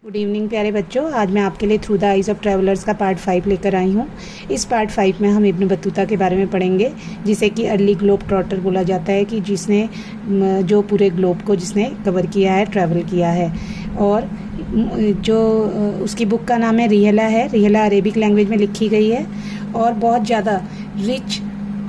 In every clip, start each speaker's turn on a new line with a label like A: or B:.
A: Good evening प्यारे बच्चों। आज मैं आपके लिए through the eyes of travellers का पार्ट 5 लेकर आई हूँ। इस पार्ट 5 में हम इब्न बतूता के बारे में पढ़ेंगे, जिसे कि अर्ली ग्लोब ट्रॉटर बोला जाता है, कि जिसने जो पूरे ग्लोब को जिसने कवर किया है, ट्रैवल किया है। और जो उसकी बुक का नाम है रिहला है। रिहला अरेबिक लैंग्वेज में लिखी गई है और बहुत ज़्यादा रिच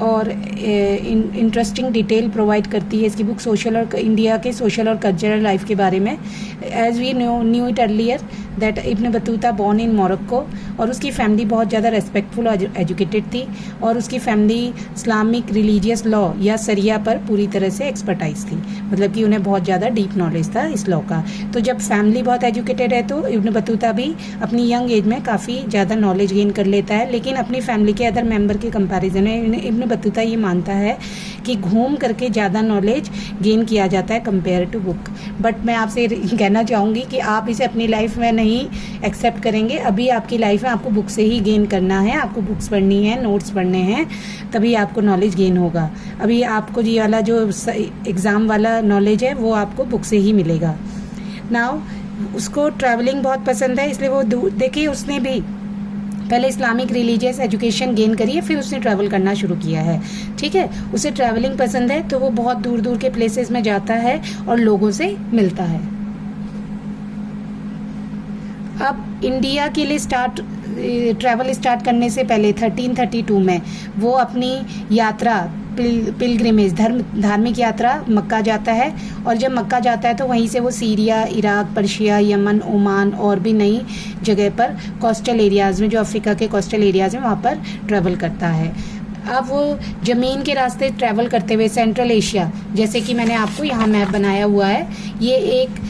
A: और इंटरेस्टिंग डिटेल प्रोवाइड करती है। इसकी बुक सोशल और इंडिया के सोशल और कल्चरल लाइफ के बारे में। As we knew it earlier that Ibn Battuta born in Morocco, और उसकी फैमिली बहुत ज़्यादा रेस्पेक्टफुल और एजुकेटेड थी, और उसकी फैमिली इस्लामिक रिलीजियस लॉ या सरिया पर पूरी तरह से एक्सपर्टाइज थी, मतलब कि उन्हें बहुत ज़्यादा डीप नॉलेज था इस लॉ का। तो जब फैमिली बहुत एजुकेटेड है तो इब्न बतूता भी अपनी यंग एज में काफ़ी ज़्यादा नॉलेज गेन कर लेता है। लेकिन अपनी फैमिली के अदर मेंबर के कंपैरिजन में इब्न बतूता ये मानता है कि घूम करके ज़्यादा नॉलेज गेन किया जाता है कंपेयर टू बुक। बट मैं आपसे कहना चाहूँगी कि आप इसे अपनी लाइफ में नहीं एक्सेप्ट करेंगे। अभी आपकी लाइफ में आपको बुक से ही गेन करना है, आपको बुक्स पढ़नी है, नोट्स पढ़ने हैं, तभी आपको नॉलेज गेन होगा। अभी आपको ये वाला जो एग्ज़ाम वाला नॉलेज है वो आपको बुक से ही मिलेगा। नाउ उसको ट्रैवलिंग बहुत पसंद है, इसलिए वो देखिए उसने भी पहले इस्लामिक रिलीजियस एजुकेशन गेन करी है, फिर उसने ट्रैवल करना शुरू किया है। ठीक है, उसे ट्रैवलिंग पसंद है तो वो बहुत दूर दूर के प्लेसेस में जाता है और लोगों से मिलता है। अब इंडिया के लिए ट्रैवल स्टार्ट करने से पहले 1332 में वो अपनी यात्रा पिलग्रिमेज धार्मिक यात्रा मक्का जाता है। और जब मक्का जाता है तो वहीं से वो Syria, Iraq, Persia, Yemen, Oman और भी नई जगह पर कोस्टल एरियाज़ में, जो अफ्रीका के कोस्टल एरियाज़ में, वहाँ पर ट्रैवल करता है। अब वो ज़मीन के रास्ते ट्रैवल करते हुए सेंट्रल एशिया, जैसे कि मैंने आपको यहाँ मैप बनाया हुआ है, ये एक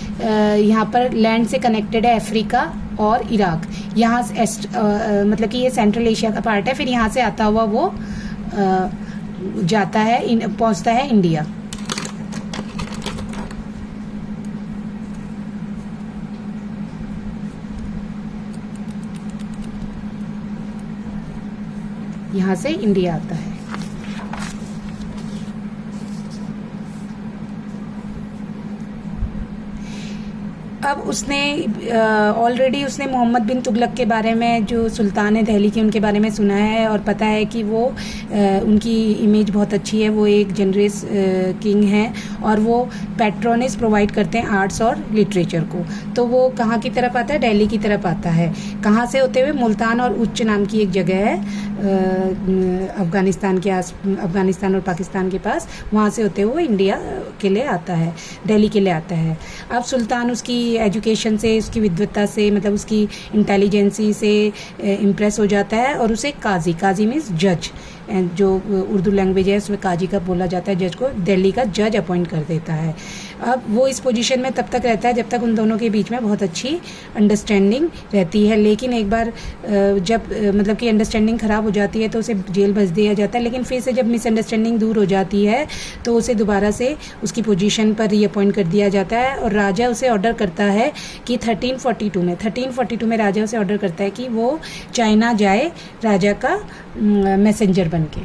A: यहाँ पर लैंड से कनेक्टेड है अफ्रीका और इराक। यहाँ मतलब कि ये सेंट्रल एशिया का पार्ट है। फिर यहाँ से आता हुआ वो जाता है, पहुँचता है इंडिया। यहाँ से इंडिया आता है। अब उसने ऑलरेडी उसने मोहम्मद बिन तुगलक के बारे में, जो सुल्तान है दिल्ली के, उनके बारे में सुना है और पता है कि वो उनकी इमेज बहुत अच्छी है, वो एक जनरस किंग हैं और वो पैट्रोनेज प्रोवाइड करते हैं आर्ट्स और लिटरेचर को। तो वो कहाँ की तरफ आता है? दिल्ली की तरफ आता है। कहाँ से होते हुए? मुल्तान और उच्च नाम की एक जगह है अफ़गानिस्तान और पाकिस्तान के पास, वहाँ से होते हुए इंडिया के लिए आता है, दिल्ली के लिए आता है। अब सुल्तान उसकी एजुकेशन से, उसकी विद्वत्ता से, मतलब उसकी इंटेलिजेंसी से इम्प्रेस हो जाता है और उसे काजी मीन्स जज, जो उर्दू लैंग्वेज है उसमें काजी का बोला जाता है, जज को दिल्ली का जज अपॉइंट कर देता है। अब वो इस पोजीशन में तब तक रहता है जब तक उन दोनों के बीच में बहुत अच्छी अंडरस्टैंडिंग रहती है। लेकिन एक बार जब मतलब कि अंडरस्टैंडिंग ख़राब हो जाती है तो उसे जेल भेज दिया जाता है। लेकिन फिर से जब मिसअंडरस्टैंडिंग दूर हो जाती है तो उसे दोबारा से उसकी पोजीशन पर रीअपॉइंट कर दिया जाता है और राजा उसे ऑर्डर करता है कि 1342 में राजा उसे ऑर्डर करता है कि वो चाइना जाए राजा का मैसेंजर बनके।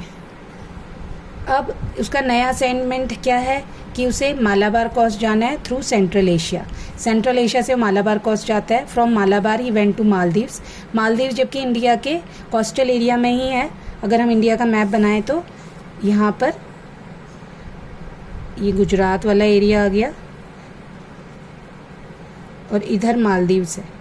A: अब उसका नया असाइनमेंट क्या है कि उसे मालाबार कोस्ट जाना है through Central Asia. Central Asia से वो मालाबार कोस्ट जाता है। From Malabar he went to Maldives. Maldives जबकि इंडिया के कोस्टल एरिया में ही है। अगर हम इंडिया का मैप बनाएं तो यहाँ पर ये गुजरात वाला एरिया आ गया और इधर मालदीव्स है।